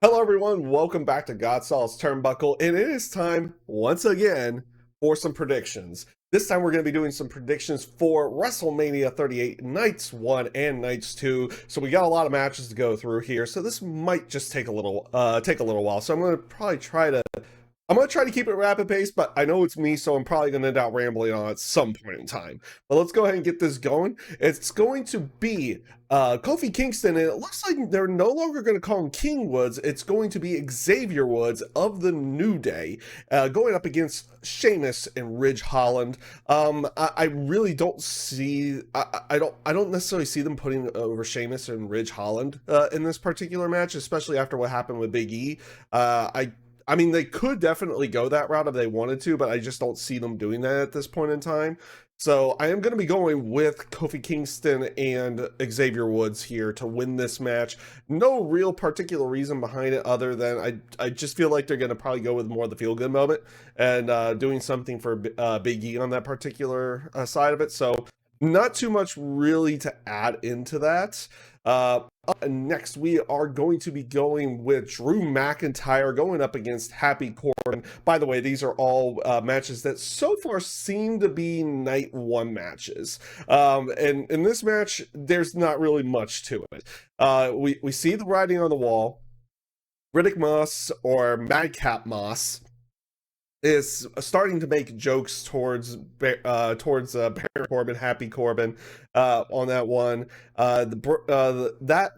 Hello, everyone. Welcome back to Godsall's Turnbuckle, and it is time once again for some predictions. This time, we're going to be doing some predictions for WrestleMania 38 Nights 1 and Nights 2. So we got a lot of matches to go through here. So this might just take a little while. So I'm going to probably try to keep it rapid pace, but I know it's me, so I'm probably going to end up rambling on at some point in time. But let's go ahead and get this going. It's going to be Kofi Kingston, and it looks like they're no longer going to call him King Woods. It's going to be Xavier Woods of the New Day going up against Sheamus and Ridge Holland. I really don't see. I don't necessarily see them putting over Sheamus and Ridge Holland in this particular match, especially after what happened with Big E. I mean, they could definitely go that route if they wanted to, but I just don't see them doing that at this point in time. So I am going to be going with Kofi Kingston and Xavier Woods here to win this match. No real particular reason behind it other than I just feel like they're going to probably go with more of the feel-good moment and doing something for Big E on that particular side of it. So not too much really to add into that. Up next, we are going to be going with Drew McIntyre going up against Happy Corbin. By the way, these are all matches that so far seem to be night one matches. And in this match, there's not really much to it. We see the writing on the wall. Riddick Moss or Madcap Moss is starting to make jokes towards Baron Corbin, Happy Corbin, on that one. That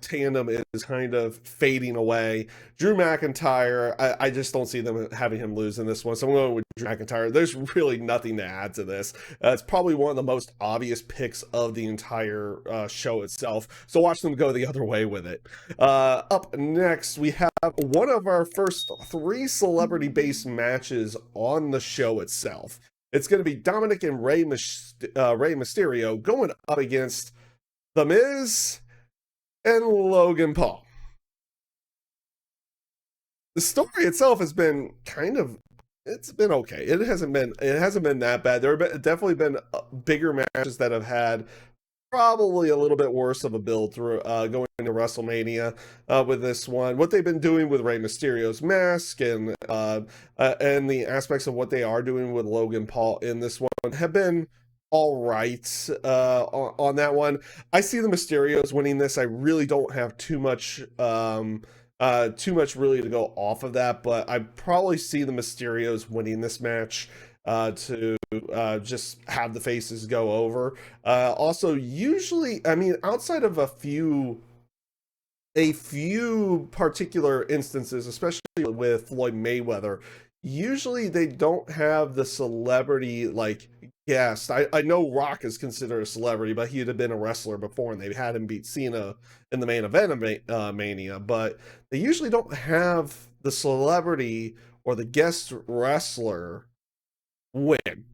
tandem is kind of fading away. Drew McIntyre, I just don't see them having him lose in this one, so I'm going with Drew McIntyre. There's really nothing to add to this. It's probably one of the most obvious picks of the entire show itself, so watch them go the other way with it. Up next, we have one of our first 3 celebrity-based matches on the show itself. It's going to be Dominic and Rey Mysterio going up against The Miz and Logan Paul. The story itself has been it's been okay. It hasn't been that bad. There have definitely been bigger matches that have had probably a little bit worse of a build through going into WrestleMania with this one. What they've been doing with Rey Mysterio's mask and the aspects of what they are doing with Logan Paul in this one have been all right on that one. I see the Mysterios winning this. I really don't have too much really to go off of that, but I probably see the Mysterios winning this match to just have the faces go over. Also, usually, I mean, outside of a few particular instances, especially with Floyd Mayweather, usually they don't have the celebrity like guest. I know Rock is considered a celebrity, but he'd have been a wrestler before, and they had him beat Cena in the main event of Mania. But they usually don't have the celebrity or the guest wrestler win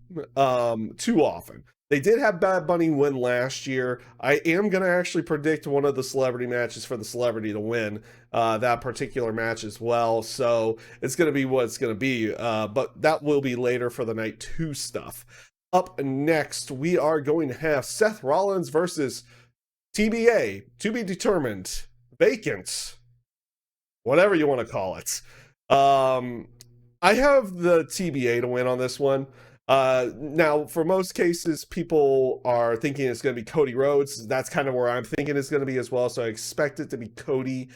too often. They did have Bad Bunny win last year. I am going to actually predict one of the celebrity matches for the celebrity to win that particular match as well. So it's going to be what it's going to be. But that will be later for the night 2 stuff. Up next, we are going to have Seth Rollins versus TBA, to be determined, vacant, whatever you want to call it. I have the TBA to win on this one. Now, for most cases, people are thinking it's going to be Cody Rhodes. That's kind of where I'm thinking it's going to be as well. So I expect it to be Cody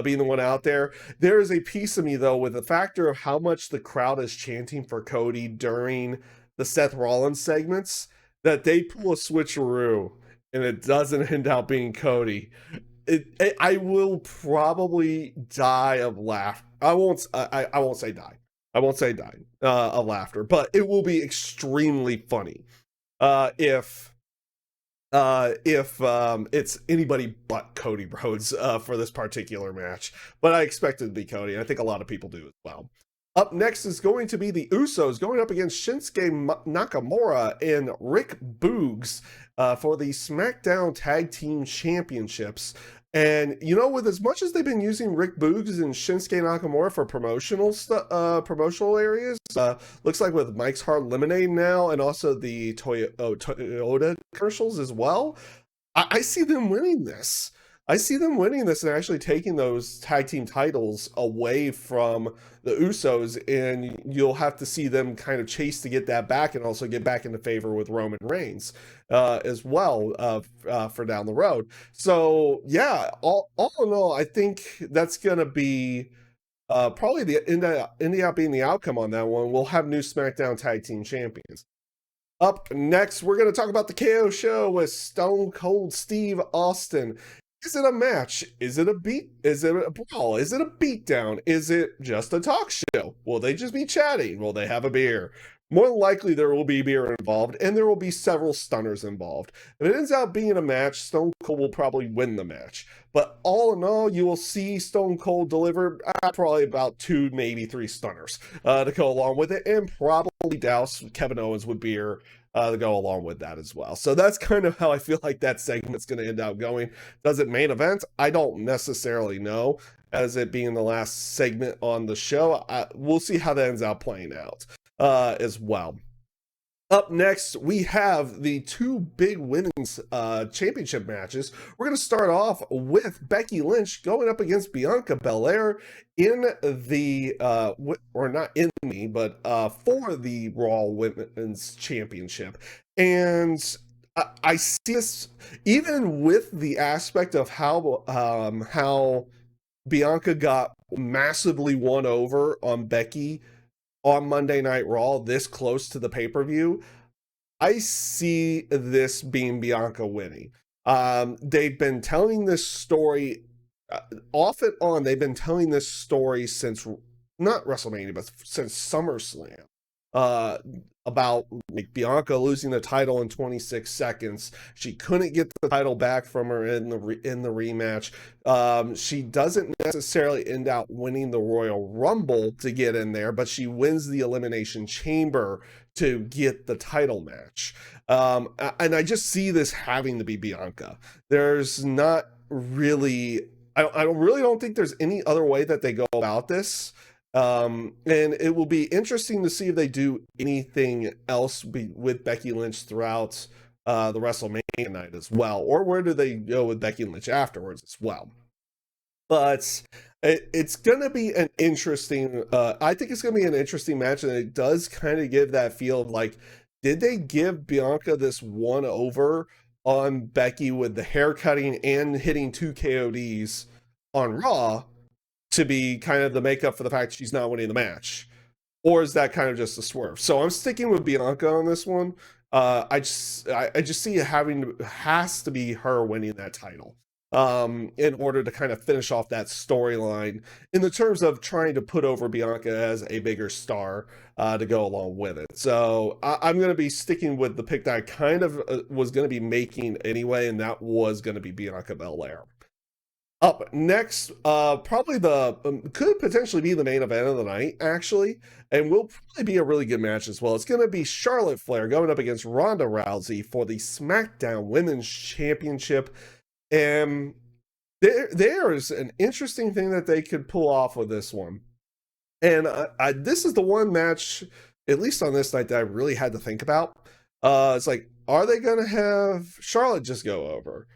being the one out there. There is a piece of me, though, with the factor of how much the crowd is chanting for Cody during the Seth Rollins segments, that they pull a switcheroo and it doesn't end up being Cody. I will probably die of laughter. I won't say die. I won't say die of laughter, but it will be extremely funny if it's anybody but Cody Rhodes for this particular match. But I expect it to be Cody. I think a lot of people do as well. Up next is going to be the Usos going up against Shinsuke Nakamura and Rick Boogs for the SmackDown Tag Team Championships. And, you know, with as much as they've been using Rick Boogs and Shinsuke Nakamura for promotional areas, looks like with Mike's Hard Lemonade now and also the Toyota commercials as well, I see them winning this. I see them winning this and actually taking those tag team titles away from the Usos, and you'll have to see them kind of chase to get that back and also get back into favor with Roman Reigns as well for down the road. So yeah, all in all, I think that's gonna be probably the end up being the outcome on that one. We'll have new SmackDown tag team champions. Up next, we're going to talk about the KO show with Stone Cold Steve Austin. Is it a match? Is it a beat? Is it a brawl? Is it a beatdown? Is it just a talk show? Will they just be chatting? Will they have a beer? More than likely, there will be beer involved, and there will be several stunners involved. If it ends up being a match, Stone Cold will probably win the match. But all in all, you will see Stone Cold deliver probably about 2, maybe 3 stunners to go along with it, and probably douse Kevin Owens with beer to go along with that as well. So that's kind of how I feel like that segment's going to end up going. Does it main event? I don't necessarily know, as it being the last segment on the show. We'll see how that ends up playing out as well. Up next, we have the 2 big women's championship matches. We're going to start off with Becky Lynch going up against Bianca Belair in the, or not in the, but for the Raw Women's Championship. And I see this, even with the aspect of how Bianca got massively won over on Becky on Monday Night Raw this close to the pay-per-view, I see this being Bianca winning. They've been telling this story off and on. They've been telling this story since not WrestleMania, but since SummerSlam. About like Bianca losing the title in 26 seconds. She couldn't get the title back from her in the rematch. She doesn't necessarily end up winning the Royal Rumble to get in there, but she wins the Elimination Chamber to get the title match. And I just see this having to be Bianca. There's not really, I really don't think there's any other way that they go about this. And it will be interesting to see if they do anything else with Becky Lynch throughout the WrestleMania night as well, or where do they go with Becky Lynch afterwards as well. But it's going to be an interesting, I think it's going to be an interesting match, and it does kind of give that feel of like, did they give Bianca this one over on Becky with the hair cutting and hitting 2 KODs on Raw to be kind of the makeup for the fact she's not winning the match? Or is that kind of just a swerve? So I'm sticking with Bianca on this one. I just see it has to be her winning that title in order to kind of finish off that storyline in the terms of trying to put over Bianca as a bigger star to go along with it. So I'm going to be sticking with the pick that I kind of was going to be making anyway, and that was going to be Bianca Belair. Up next, probably could potentially be the main event of the night, actually, and will probably be a really good match as well. It's going to be Charlotte Flair going up against Ronda Rousey for the SmackDown Women's Championship. And there is an interesting thing that they could pull off with this one. And this is the one match, at least on this night, that I really had to think about. It's like, are they going to have Charlotte just go over?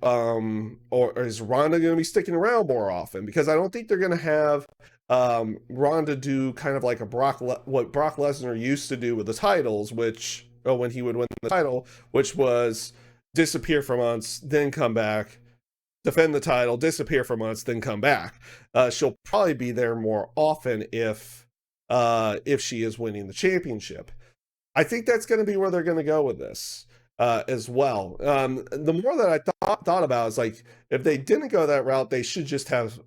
Or is Ronda going to be sticking around more often? Because I don't think they're going to have Ronda do kind of like what Brock Lesnar used to do with the titles, which when he would win the title, which was disappear for months, then come back, defend the title, disappear for months, then come back. She'll probably be there more often if she is winning the championship. I think that's going to be where they're going to go with this. As well. The more that I thought about is like, if they didn't go that route, they should just have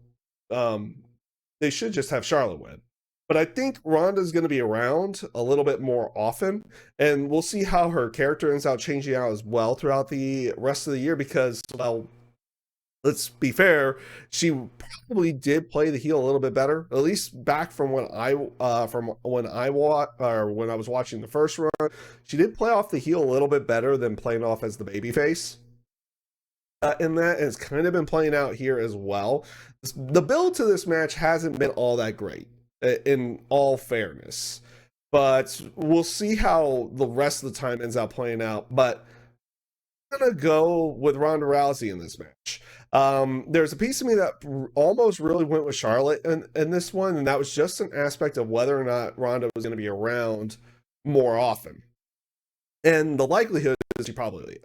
Charlotte win. But I think Ronda's going to be around a little bit more often, and we'll see how her character ends out changing out as well throughout the rest of the year. Because, well, let's be fair, she probably did play the heel a little bit better, at least back from when I was watching the first run. She did play off the heel a little bit better than playing off as the babyface. In that, and it's kind of been playing out here as well. The build to this match hasn't been all that great, in all fairness, but we'll see how the rest of the time ends up playing out. But gonna go with Ronda Rousey in this match. There's a piece of me that almost really went with Charlotte in this one, and that was just an aspect of whether or not Ronda was going to be around more often. And the likelihood is she probably is.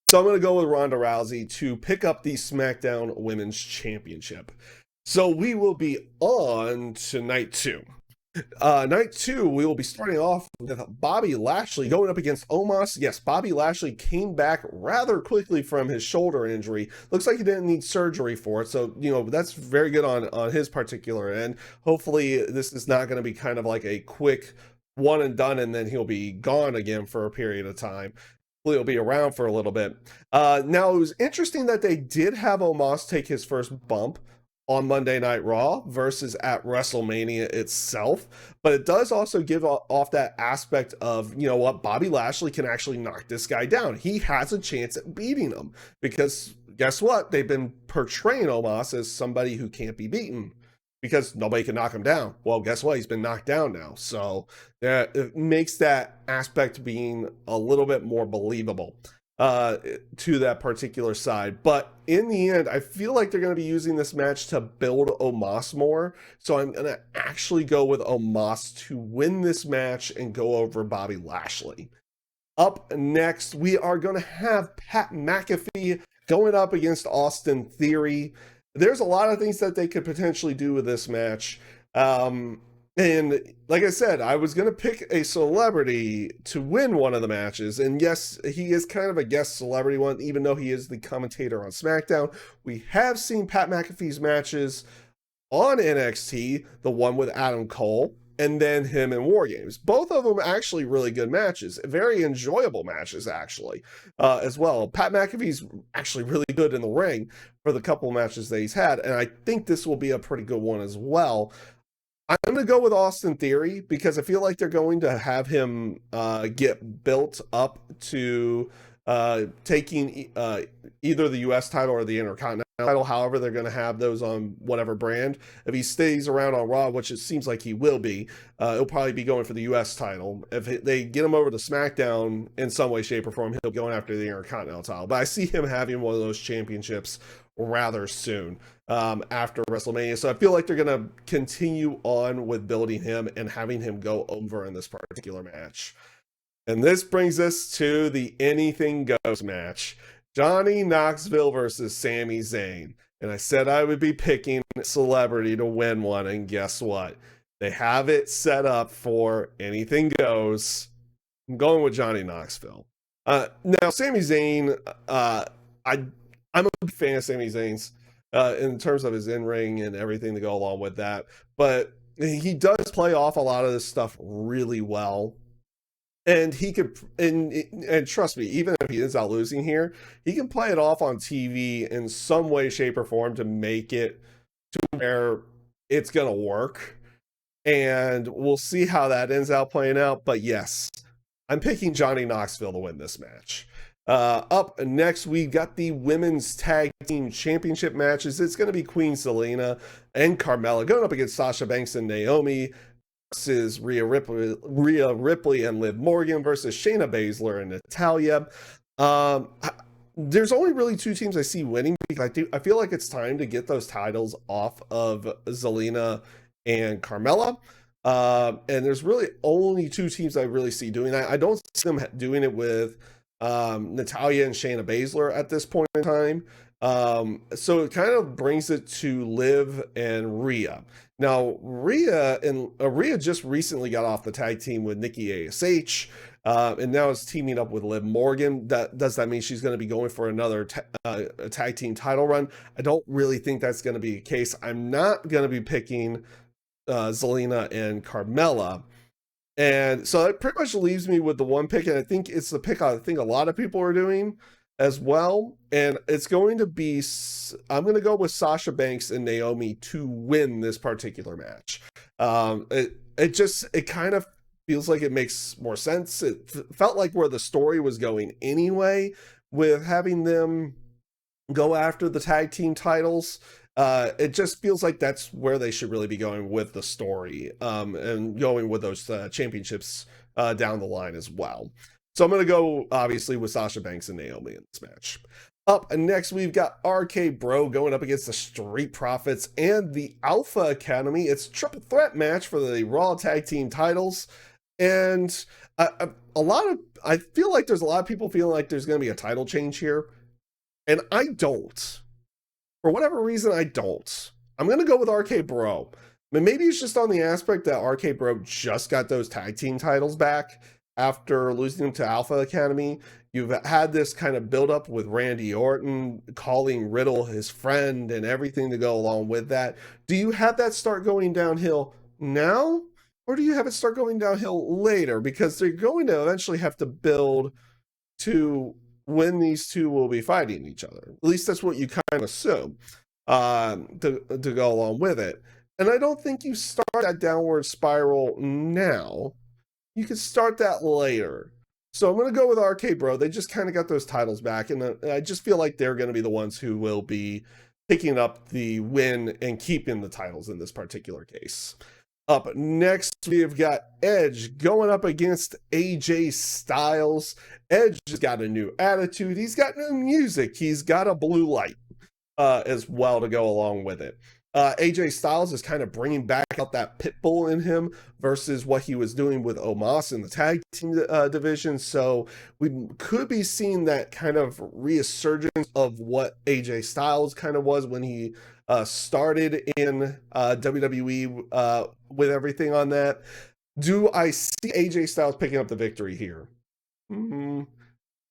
So I'm going to go with Ronda Rousey to pick up the SmackDown Women's Championship. So we will be on to night two. Night two, we will be starting off with Bobby Lashley going up against Omos. Yes, Bobby Lashley came back rather quickly from his shoulder injury. Looks like he didn't need surgery for it, so that's very good on his particular end. Hopefully, this is not going to be kind of like a quick one and done, and then he'll be gone again for a period of time. He'll be around for a little bit. Now, it was interesting that they did have Omos take his first bump on Monday Night Raw versus at WrestleMania itself, but it does also give off that aspect of, you know what, Bobby Lashley can actually knock this guy down. He has a chance at beating him because guess what? They've been portraying Omos as somebody who can't be beaten because nobody can knock him down. Well, guess what? He's been knocked down now. So it makes that aspect being a little bit more believable to that particular side. But in the end, I feel like they're going to be using this match to build Omos more. So I'm going to actually go with Omos to win this match and go over Bobby Lashley. Up next, we are going to have Pat McAfee going up against Austin Theory. There's a lot of things that they could potentially do with this match. And like I said, I was going to pick a celebrity to win one of the matches. And yes, he is kind of a guest celebrity one, even though he is the commentator on SmackDown. We have seen Pat McAfee's matches on NXT, the one with Adam Cole, and then him in War Games. Both of them actually really good matches, very enjoyable matches actually, as well. Pat McAfee's actually really good in the ring for the couple matches that he's had, and I think this will be a pretty good one as well. I'm going to go with Austin Theory because I feel like they're going to have him get built up to taking either the U.S. title or the Intercontinental title. However, they're going to have those on whatever brand. If he stays around on Raw, which it seems like he will be, he'll probably be going for the U.S. title. If they get him over to SmackDown in some way, shape, or form, he'll be going after the Intercontinental title. But I see him having one of those championships rather soon after WrestleMania. So I feel like they're going to continue on with building him and having him go over in this particular match. And this brings us to the Anything Goes match. Johnny Knoxville versus Sami Zayn. And I said I would be picking a celebrity to win one, and guess what? They have it set up for Anything Goes. I'm going with Johnny Knoxville. Now, Sami Zayn, I'm a big fan of Sami Zayn's in terms of his in-ring and everything to go along with that. But he does play off a lot of this stuff really well. And he could, and trust me, even if he ends out losing here, he can play it off on TV in some way, shape, or form to make it to where it's going to work. And we'll see how that ends out playing out. But yes, I'm picking Johnny Knoxville to win this match. Up next, we got the Women's Tag Team Championship matches. It's going to be Queen Zelina and Carmella going up against Sasha Banks and Naomi versus Rhea Ripley and Liv Morgan versus Shayna Baszler and Natalya. There's only really two teams I see winning because I feel like it's time to get those titles off of Zelina and Carmella. And there's really only two teams I really see doing that. I don't see them doing it with Natalya and Shayna Baszler at this point in time. So it kind of brings it to Liv and Rhea. Now, Rhea just recently got off the tag team with Nikki ASH, and now is teaming up with Liv Morgan. Does that mean she's going to be going for another tag team title run? I don't really think that's going to be the case. I'm not going to be picking Zelina and Carmella. And so it pretty much leaves me with the one pick, and I think it's the pick I think a lot of people are doing as well. And it's going to be, I'm going to go with Sasha Banks and Naomi to win this particular match. It kind of feels like it makes more sense. It felt like where the story was going anyway, with having them go after the tag team titles. It just feels like that's where they should really be going with the story, and going with those championships down the line as well. So I'm going to go, obviously, with Sasha Banks and Naomi in this match. Up next, we've got RK Bro going up against the Street Profits and the Alpha Academy. It's a triple threat match for the Raw Tag Team titles. And I feel like there's a lot of people feeling like there's going to be a title change here. And I don't. For whatever reason, I don't. I'm going to go with RK Bro. I mean, maybe it's just on the aspect that RK Bro just got those tag team titles back after losing them to Alpha Academy. You've had this kind of build up with Randy Orton calling Riddle his friend and everything to go along with that. Do you have that start going downhill now? Or do you have it start going downhill later? Because they're going to eventually have to build to when these two will be fighting each other. At least that's what you kind of assume to go along with it. And I don't think you start that downward spiral now. You can start that later. So I'm going to go with RK Bro. They just kind of got those titles back. And I just feel like they're going to be the ones who will be picking up the win and keeping the titles in this particular case. Up next, we've got Edge going up against AJ Styles. Edge has got a new attitude. He's got new music. He's got a blue light as well to go along with it. AJ Styles is kind of bringing back out that pit bull in him versus what he was doing with Omos in the tag team division. So we could be seeing that kind of resurgence of what AJ Styles kind of was when he started in WWE with everything on that. Do I see AJ Styles picking up the victory here? Mm-hmm.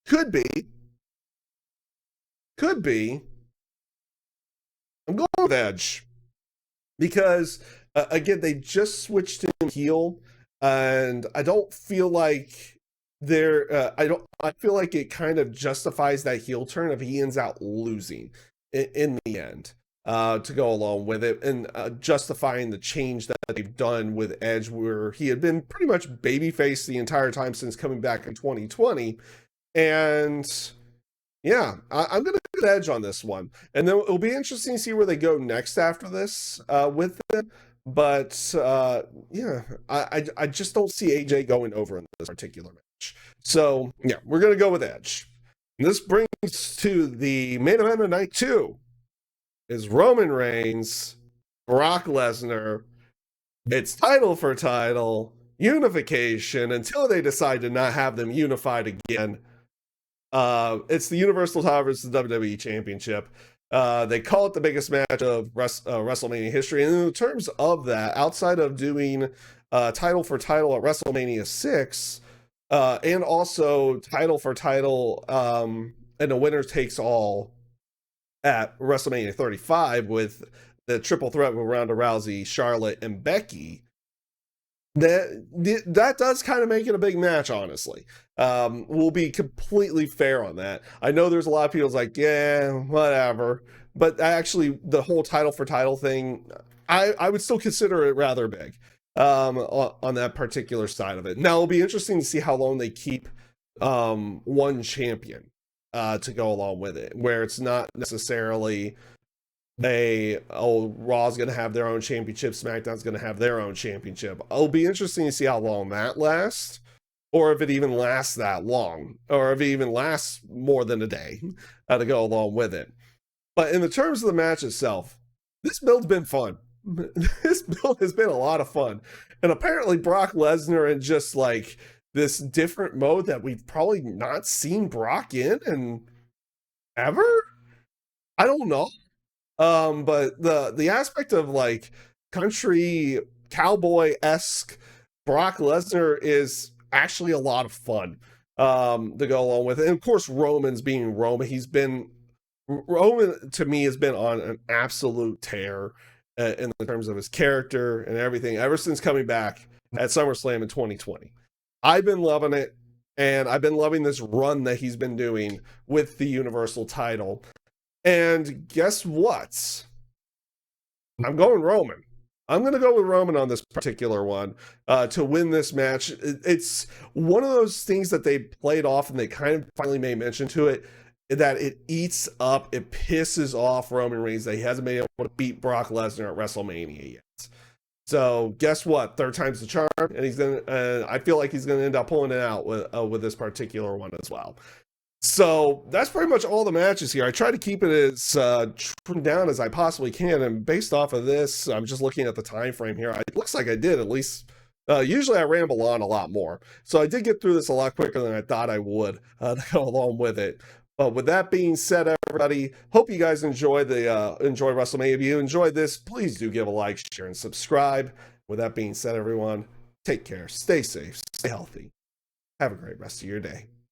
Could be. Could be. I'm going with Edge. Because, again, they just switched him heel. And I don't feel like I feel like it kind of justifies that heel turn if he ends out losing in the end. To go along with it and justifying the change that they've done with Edge, where he had been pretty much babyface the entire time since coming back in 2020. And yeah, I'm going to put Edge on this one. And then it'll be interesting to see where they go next after this with them. But yeah, I just don't see AJ going over in this particular match. So yeah, we're going to go with Edge. And this brings to the main event of night 2. Is Roman Reigns, Brock Lesnar. It's title for title, unification until they decide to not have them unified again. It's the Universal title versus the WWE Championship. They call it the biggest match of WrestleMania history. And in terms of that, outside of doing title for title at WrestleMania 6, and also title for title and a winner takes all at WrestleMania 35 with the triple threat with Ronda Rousey, Charlotte, and Becky, that does kind of make it a big match, honestly. We'll be completely fair on that. I know there's a lot of people like, yeah, whatever. But actually, the whole title for title thing, I would still consider it rather big on that particular side of it. Now, it'll be interesting to see how long they keep one champion to go along with it, where it's not necessarily Raw's going to have their own championship, SmackDown's going to have their own championship. It'll be interesting to see how long that lasts, or if it even lasts that long, or if it even lasts more than a day to go along with it. But in the terms of the match itself, this build's been fun. This build has been a lot of fun. And apparently Brock Lesnar in just like this different mode that we've probably not seen Brock in ever. I don't know. But the aspect of like country cowboy-esque Brock Lesnar is actually a lot of fun to go along with it. And of course, Roman's being Roman. Roman to me has been on an absolute tear in terms of his character and everything ever since coming back at SummerSlam in 2020. I've been loving it, and I've been loving this run that he's been doing with the Universal title. And guess what? I'm going Roman. I'm going to go with Roman on this particular one to win this match. It's one of those things that they played off, and they kind of finally made mention to it, that it eats up, it pisses off Roman Reigns that he hasn't been able to beat Brock Lesnar at WrestleMania yet. So guess what? Third time's the charm, and he's gonna. I feel like he's gonna end up pulling it out with this particular one as well. So that's pretty much all the matches here. I try to keep it as trimmed down as I possibly can, and based off of this, I'm just looking at the time frame here. It looks like I did at least. Usually I ramble on a lot more, so I did get through this a lot quicker than I thought I would to go along with it. But with that being said, everybody, hope you guys enjoy WrestleMania. If you enjoyed this, please do give a like, share, and subscribe. With that being said, everyone, take care, stay safe, stay healthy. Have a great rest of your day.